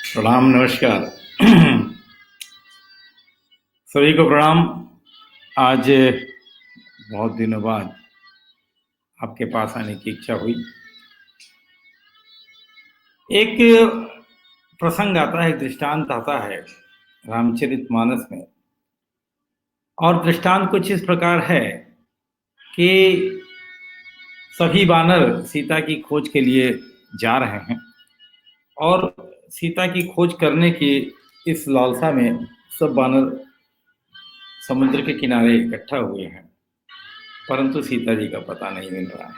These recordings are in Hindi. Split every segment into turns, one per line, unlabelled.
प्रणाम, नमस्कार। सभी को प्रणाम। आज बहुत दिनों बाद आपके पास आने की इच्छा हुई। एक प्रसंग आता है, एक दृष्टांत आता है रामचरितमानस में। और दृष्टांत कुछ इस प्रकार है कि सभी वानर सीता की खोज के लिए जा रहे हैं और सीता की खोज करने की इस लालसा में सब वानर समुद्र के किनारे इकट्ठा हुए हैं, परंतु सीता जी का पता नहीं मिल रहा है।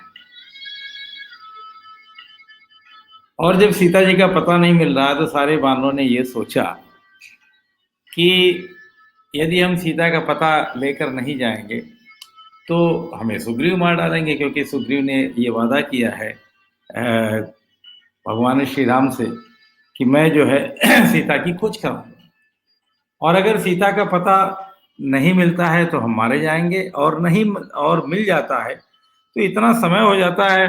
और जब सीता जी का पता नहीं मिल रहा है तो सारे वानरों ने ये सोचा कि यदि हम सीता का पता लेकर नहीं जाएंगे तो हमें सुग्रीव मार डालेंगे, क्योंकि सुग्रीव ने ये वादा किया है भगवान श्री राम से कि मैं जो है सीता की खोज कराऊंगा, और अगर सीता का पता नहीं मिलता है तो हम मारे जाएंगे, और नहीं और मिल जाता है तो इतना समय हो जाता है,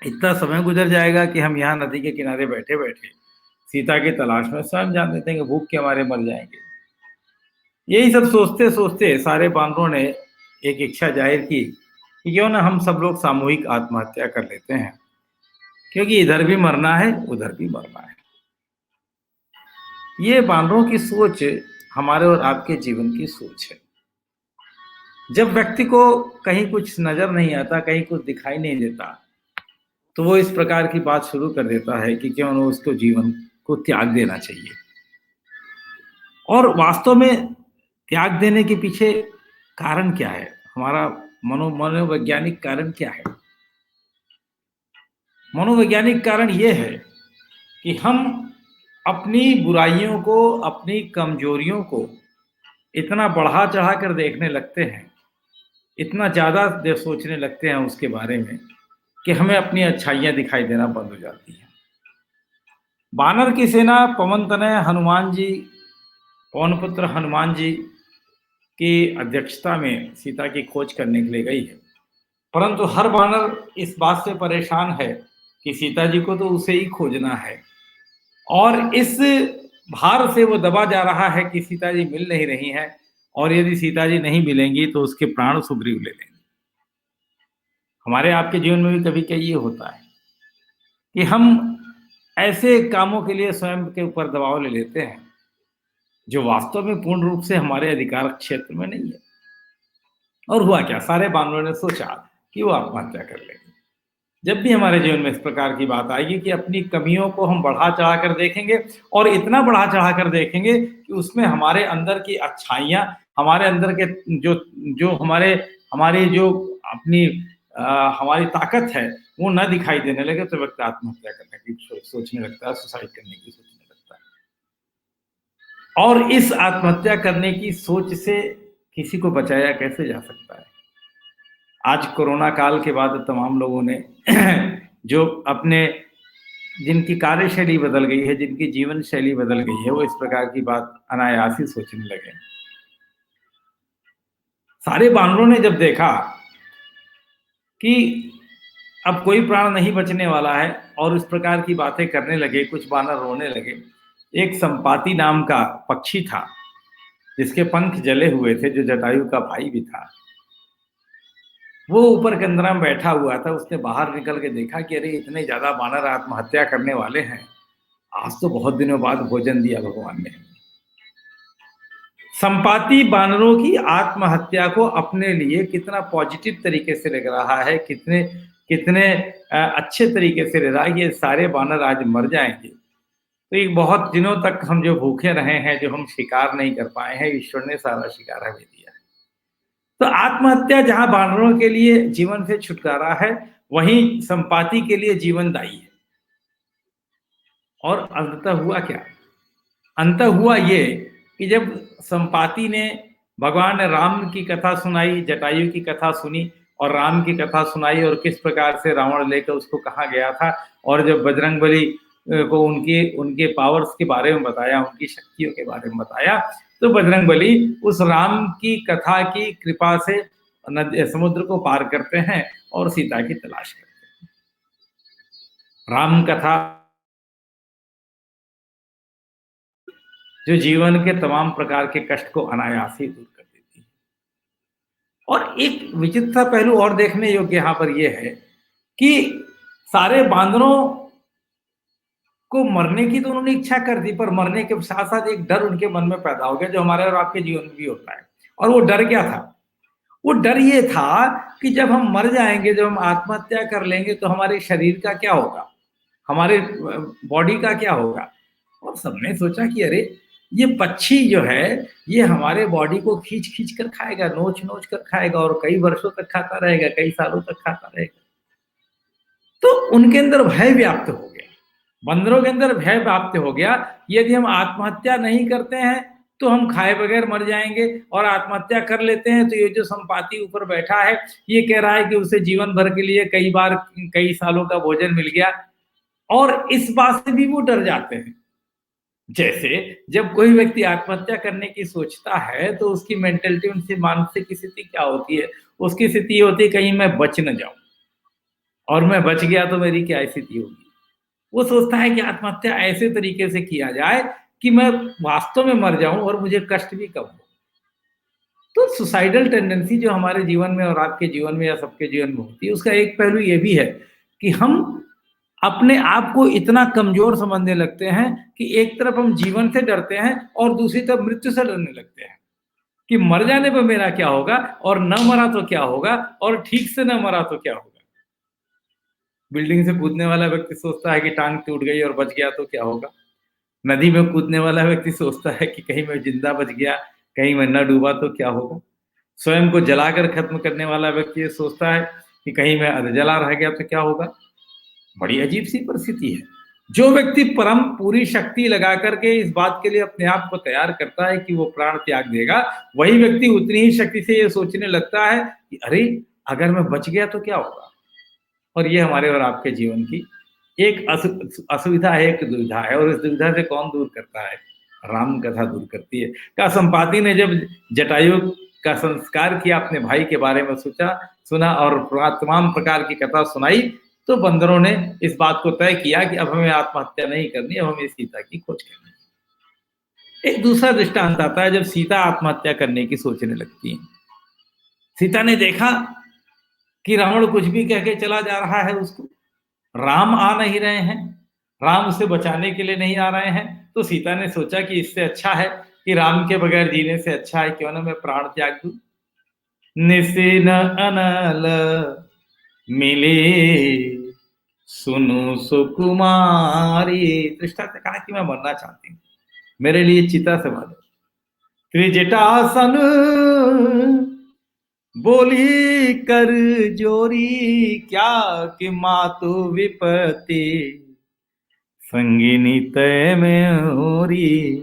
इतना समय गुजर जाएगा कि हम यहाँ नदी के किनारे बैठे बैठे सीता की तलाश में स्वयं जान देते हैं कि भूख के मारे मर जाएंगे। यही सब सोचते सोचते सारे बानरों ने एक इच्छा जाहिर की कि क्यों ना हम सब लोग सामूहिक आत्महत्या कर लेते हैं, क्योंकि इधर भी मरना है उधर भी मरना है। ये बानरों की सोच हमारे और आपके जीवन की सोच है। जब व्यक्ति को कहीं कुछ नजर नहीं आता, कहीं कुछ दिखाई नहीं देता, तो वो इस प्रकार की बात शुरू कर देता है कि क्यों ना उसको जीवन को त्याग देना चाहिए। और वास्तव में त्याग देने के पीछे कारण क्या है? हमारा मनोवैज्ञानिक कारण क्या है? मनोवैज्ञानिक कारण ये है कि हम अपनी बुराइयों को, अपनी कमजोरियों को इतना बढ़ा चढ़ा कर देखने लगते हैं, इतना ज़्यादा सोचने लगते हैं उसके बारे में कि हमें अपनी अच्छाइयाँ दिखाई देना बंद हो जाती हैं। बानर की सेना पवन तनय हनुमान जी, पवन पुत्र हनुमान जी की अध्यक्षता में सीता की खोज करने के लिए गई है, परंतु हर बानर इस बात से परेशान है कि सीता जी को तो उसे ही खोजना है, और इस भार से वो दबा जा रहा है कि सीता जी मिल नहीं रही हैं, और यदि सीता जी नहीं मिलेंगी तो उसके प्राण सुग्रीव ले लेंगे। हमारे आपके जीवन में भी कभी कभी ये होता है कि हम ऐसे कामों के लिए स्वयं के ऊपर दबाव ले लेते हैं जो वास्तव में पूर्ण रूप से हमारे अधिकार क्षेत्र में नहीं है। और हुआ क्या, सारे बानरों ने सोचा कि वो आत्महत्या कर लेंगे। जब भी हमारे जीवन में इस प्रकार की बात आएगी कि अपनी कमियों को हम बढ़ा चढ़ा कर देखेंगे, और इतना बढ़ा चढ़ा कर देखेंगे कि उसमें हमारे अंदर की अच्छाइयाँ, हमारे अंदर के जो जो हमारे हमारी जो अपनी हमारी ताकत है वो न दिखाई देने लगे, तो व्यक्ति आत्महत्या करने की सोचने लगता है, सुसाइड करने की सोचने लगता है। और इस आत्महत्या करने की सोच से किसी को बचाया कैसे जा सकता है? आज कोरोना काल के बाद तमाम लोगों ने जो अपने जिनकी कार्यशैली बदल गई है, जिनकी जीवन शैली बदल गई है, वो इस प्रकार की बात अनायास ही सोचने लगे। सारे बानरों ने जब देखा कि अब कोई प्राण नहीं बचने वाला है और इस प्रकार की बातें करने लगे, कुछ बानर रोने लगे। एक संपाति नाम का पक्षी था जिसके पंख जले हुए थे, जो जटायु का भाई भी था। वो ऊपर कंदरा में बैठा हुआ था। उसने बाहर निकल के देखा कि अरे इतने ज्यादा बानर आत्महत्या करने वाले हैं, आज तो बहुत दिनों बाद भोजन दिया भगवान ने। संपाति बानरों की आत्महत्या को अपने लिए कितना पॉजिटिव तरीके से लग रहा है, कितने कितने अच्छे तरीके से ले रहा है। ये सारे बानर आज मर जाएंगे तो एक बहुत दिनों तक हम जो भूखे रहे हैं, जो हम शिकार नहीं कर पाए हैं, ईश्वर ने सारा शिकार हमें दिया है। तो आत्महत्या जहां बानरों के लिए जीवन से छुटकारा है, वहीं संपाति के लिए जीवनदायी है। और अंततः हुआ क्या? अंत हुआ ये कि जब संपाति ने भगवान राम की कथा सुनाई, जटायु की कथा सुनी और राम की कथा सुनाई, और किस प्रकार से रावण लेकर उसको कहाँ गया था, और जब बजरंगबली को उनके उनके पावर्स के बारे में बताया, उनकी शक्तियों के बारे में बताया, तो बजरंगबली उस राम की कथा की कृपा से समुद्र को पार करते हैं और सीता की तलाश करते हैं। राम कथा जो जीवन के तमाम प्रकार के कष्ट को अनायास ही दूर कर देती है। और एक विचित्र पहलू और देखने योग्य यहाँ पर यह है कि सारे बांदरों को मरने की तो उन्होंने इच्छा कर दी, पर मरने के साथ साथ एक डर उनके मन में पैदा हो गया, जो हमारे और आपके जीवन में भी होता है। और वो डर क्या था? वो डर ये था कि जब हम मर जाएंगे, जब हम आत्महत्या कर लेंगे, तो हमारे शरीर का क्या होगा, हमारे बॉडी का क्या होगा। और सबने सोचा कि अरे ये पक्षी जो है ये हमारे बॉडी को खींच खींच कर खाएगा, नोच नोच कर खाएगा, और कई वर्षों तक खाता रहेगा, कई सालों तक खाता रहेगा। तो उनके अंदर भय व्याप्त हो गया, बंदरों के अंदर भय व्याप्त हो गया। यदि हम आत्महत्या नहीं करते हैं तो हम खाए बगैर मर जाएंगे, और आत्महत्या कर लेते हैं तो ये जो संपाति ऊपर बैठा है ये कह रहा है कि उसे जीवन भर के लिए कई बार कई सालों का भोजन मिल गया। और इस बात से भी वो डर जाते हैं। जैसे जब कोई व्यक्ति आत्महत्या करने की सोचता है तो उसकी मेंटलिटी, उनकी मानसिक स्थिति क्या होती है? उसकी स्थिति ये होती है कहीं मैं बच न जाऊं, और मैं बच गया तो मेरी क्या स्थिति होगी। वो सोचता है कि आत्महत्या ऐसे तरीके से किया जाए कि मैं वास्तव में मर जाऊं और मुझे कष्ट भी कम हो। तो सुसाइडल टेंडेंसी जो हमारे जीवन में और आपके जीवन में या सबके जीवन में होती है, उसका एक पहलू ये भी है कि हम अपने आप को इतना कमजोर समझने लगते हैं कि एक तरफ हम जीवन से डरते हैं और दूसरी तरफ मृत्यु से डरने लगते हैं कि मर जाने पर मेरा क्या होगा, और न मरा तो क्या होगा, और ठीक से न मरा तो क्या होगा। बिल्डिंग से कूदने वाला व्यक्ति सोचता है कि टांग टूट गई और बच गया तो क्या होगा। नदी में कूदने वाला व्यक्ति सोचता है कि कहीं मैं जिंदा बच गया, कहीं मैं न डूबा तो क्या होगा। स्वयं को जलाकर खत्म करने वाला व्यक्ति ये सोचता है कि कहीं मैं अधजला रह गया तो क्या होगा। बड़ी अजीब सी परिस्थिति है। जो व्यक्ति परम पूरी शक्ति लगा करके इस बात के लिए अपने आप को तैयार करता है कि वो प्राण त्याग देगा, वही व्यक्ति उतनी ही शक्ति से ये सोचने लगता है कि अरे अगर मैं बच गया तो क्या होगा। और ये हमारे और आपके जीवन की एक असुविधा है, एक दुविधा है, और इस दुविधा से कौन दूर करता है? राम कथा दूर करती है। का संपाति ने जब जटायु का संस्कार किया, अपने भाई के बारे में सोचा सुना और तमाम प्रकार की कथा सुनाई, तो बंदरों ने इस बात को तय किया कि अब हमें आत्महत्या नहीं करनी, अब हमें सीता की खोज करनी है। एक दूसरा दृष्टांत आता है जब सीता आत्महत्या करने की सोचने लगती है। सीता ने देखा कि रावण कुछ भी कह के चला जा रहा है उसको, राम आ नहीं रहे हैं, राम उसे बचाने के लिए नहीं आ रहे हैं। तो सीता ने सोचा कि इससे अच्छा है कि राम के बगैर जीने से अच्छा है क्यों ना मैं प्राण त्याग दूं। निसिन अनल मिले सुनु सुकुमारी, तृष्णा ने कहा कि मैं मरना चाहती हूँ, मेरे लिए चिता से मारो। त्रिजटासन बोली कर जोरी, क्या कि मातु विपत्ति संगिनी तय में होरी।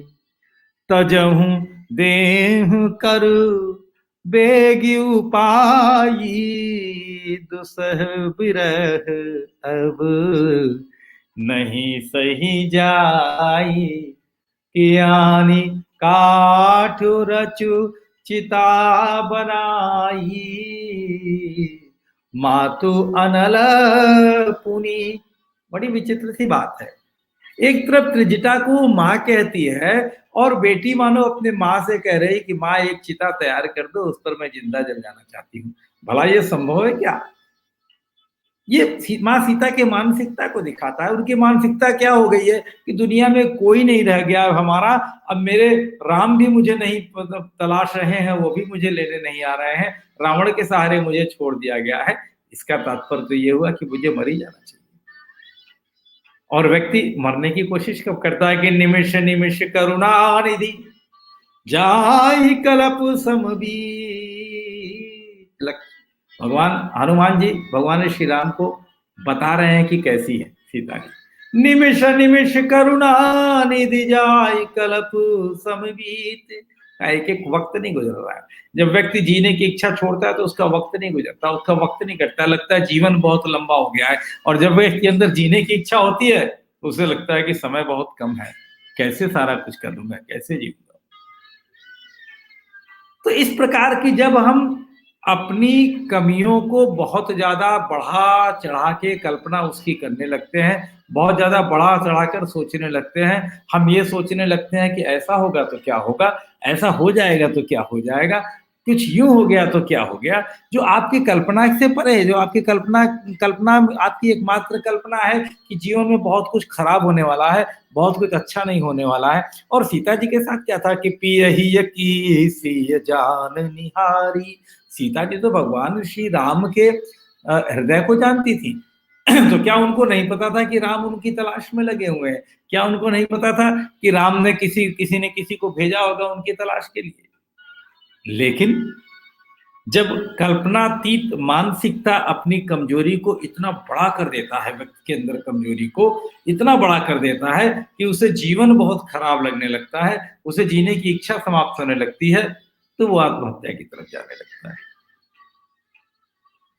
तजहू देह कर बेगी उपाई, दुसह बिरह अब नहीं सही जाई। कियानी काठ रचु चिता बनाई, मातु अनल पुनी। बड़ी विचित्र सी बात है। एक तरफ त्रिजटा को माँ कहती है और बेटी मानो अपने माँ से कह रही कि माँ एक चिता तैयार कर दो, उस पर मैं जिंदा जल जाना चाहती हूँ। भला ये संभव है क्या? ये माँ सीता के मानसिकता को दिखाता है। उनकी मानसिकता क्या हो गई है कि दुनिया में कोई नहीं रह गया हमारा, अब मेरे राम भी मुझे नहीं तलाश रहे हैं, वो भी मुझे लेने नहीं आ रहे हैं, रावण के सहारे मुझे छोड़ दिया गया है। इसका तात्पर्य तो ये हुआ कि मुझे मर ही जाना चाहिए। और व्यक्ति मरने की कोशिश कब करता है कि निमिष निमिष करुणा निधि जाई कलप समबी। भगवान हनुमान जी भगवान श्री राम को बता रहे हैं कि कैसी है सीता की। निमिष निमिष करुणा निधि जाई कलप समबीत। एक एक वक्त नहीं गुजर रहा है। जब व्यक्ति जीने की इच्छा छोड़ता है तो उसका वक्त नहीं गुजरता, उसका वक्त नहीं कटता, लगता है जीवन बहुत लंबा हो गया है। और जब व्यक्ति के अंदर जीने की इच्छा होती है तो उसे लगता है कि समय बहुत कम है, कैसे सारा कुछ कर लूंगा, कैसे जीऊंगा। तो इस प्रकार की जब हम अपनी कमियों को बहुत ज़्यादा बढ़ा चढ़ा के कल्पना उसकी करने लगते हैं, बहुत ज़्यादा बढ़ा चढ़ाकर सोचने लगते हैं। हम ये सोचने लगते हैं कि ऐसा होगा तो क्या होगा, ऐसा हो जाएगा तो क्या हो जाएगा, कुछ यूँ हो गया तो क्या हो गया, जो आपकी कल्पना से परे है, जो आपकी कल्पना कल्पना आपकी एकमात्र कल्पना है कि जीवन में बहुत कुछ खराब होने वाला है, बहुत कुछ अच्छा नहीं होने वाला है। और सीता जी के साथ क्या था कि पियहिय की सिय जान निहारी, सीता जी तो भगवान श्री राम के हृदय को जानती थी। तो क्या उनको नहीं पता था कि राम उनकी तलाश में लगे हुए हैं? क्या उनको नहीं पता था कि राम ने किसी ने किसी को भेजा होगा उनकी तलाश के लिए? लेकिन जब कल्पनातीत मानसिकता अपनी कमजोरी को इतना बड़ा कर देता है, व्यक्ति के अंदर कमजोरी को इतना बड़ा कर देता है कि उसे जीवन बहुत खराब लगने लगता है, उसे जीने की इच्छा समाप्त होने लगती है, तो वो आत्महत्या की तरफ जाने लगता है।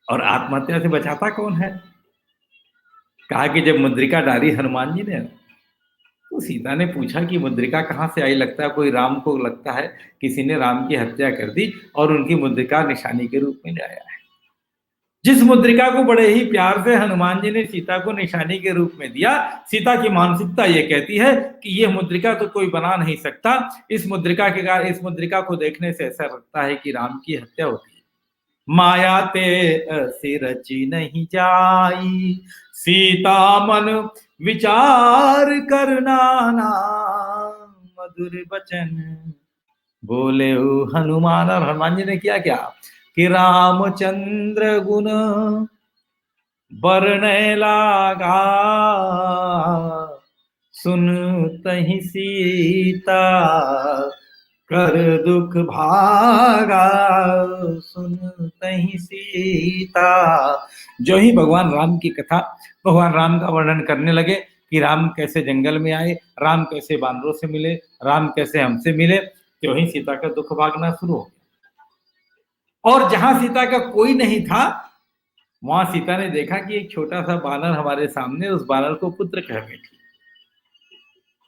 और आत्महत्या से बचाता कौन है? कहा कि जब मुद्रिका डाली हनुमान जी ने, तो सीता ने पूछा कि मुद्रिका कहाँ से आई? लगता है कोई राम को लगता है किसी ने राम की हत्या कर दी और उनकी मुद्रिका निशानी के रूप में ले आया है। जिस मुद्रिका को बड़े ही प्यार से हनुमान जी ने सीता को निशानी के रूप में दिया, सीता की मानसिकता ये कहती है कि ये मुद्रिका तो कोई बना नहीं सकता। इस मुद्रिका को देखने से ऐसा लगता है कि राम की हत्या होती है। माया ते असी रची नहीं जाई, सीता मन विचार करना ना, मधुर बचन बोले हो हनुमान। और हनुमान जी ने किया क्या कि रामचंद्र गुण बरने लागा, सुन तहि सीता कर दुख भागा, सुन तहि सीता। जो ही भगवान राम की कथा, भगवान राम का वर्णन करने लगे कि राम कैसे जंगल में आए, राम कैसे बानरों से मिले, राम कैसे हमसे मिले, त्यों ही सीता का दुख भागना शुरू हो गया। और जहां सीता का कोई नहीं था, वहां सीता ने देखा कि एक छोटा सा बानर हमारे सामने, उस बानर को पुत्र कह बैठी।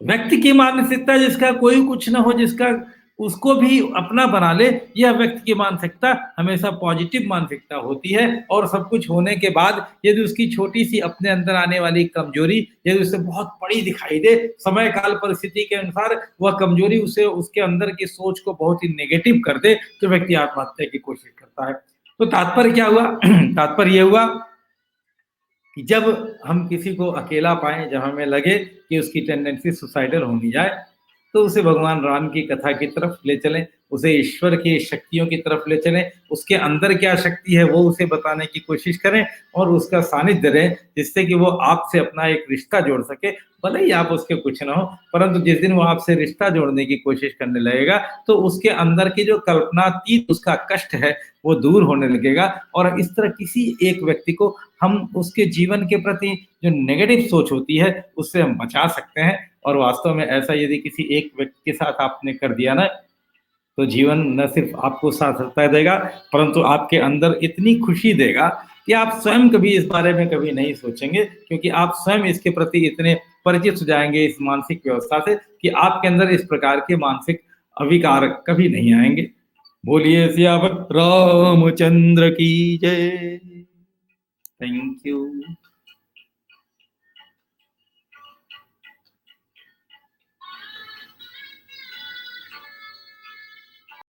व्यक्ति की मानसिकता जिसका कोई कुछ ना हो, जिसका उसको भी अपना बना ले, यह व्यक्ति की मानसिकता हमेशा पॉजिटिव मानसिकता होती है। और सब कुछ होने के बाद यदि उसकी छोटी सी अपने अंदर आने वाली कमजोरी यदि उसे बहुत बड़ी दिखाई दे, समय काल परिस्थिति के अनुसार वह कमजोरी उसे उसके अंदर की सोच को बहुत ही नेगेटिव कर दे, तो व्यक्ति आत्महत्या की कोशिश करता है। तो तात्पर्य क्या हुआ? तात्पर्य यह हुआ कि जब हम किसी को अकेला पाएं, जब हमें लगे कि उसकी टेंडेंसी सुसाइडल होनी जाए, तो उसे भगवान राम की कथा की तरफ ले चलें, उसे ईश्वर की शक्तियों की तरफ ले चलें, उसके अंदर क्या शक्ति है वो उसे बताने की कोशिश करें और उसका सानिध्य दें, जिससे कि वो आपसे अपना एक रिश्ता जोड़ सके। भले ही आप उसके कुछ ना हो, परंतु जिस दिन वो आपसे रिश्ता जोड़ने की कोशिश करने लगेगा, तो उसके अंदर की जो कल्पनातीत उसका कष्ट है वो दूर होने लगेगा। और इस तरह किसी एक व्यक्ति को हम उसके जीवन के प्रति जो नेगेटिव सोच होती है उससे हम बचा सकते हैं। और वास्तव में ऐसा यदि किसी एक व्यक्ति के साथ आपने कर दिया ना, तो जीवन न सिर्फ आपको सार्थकता देगा, परंतु आपके अंदर इतनी खुशी देगा कि आप स्वयं कभी इस बारे में कभी नहीं सोचेंगे, क्योंकि आप स्वयं इसके प्रति इतने परिचित हो जाएंगे इस मानसिक व्यवस्था से कि आपके अंदर इस प्रकार के मानसिक अविकार कभी नहीं आएंगे। बोलिए सियावर रामचंद्र की जय। Thank you.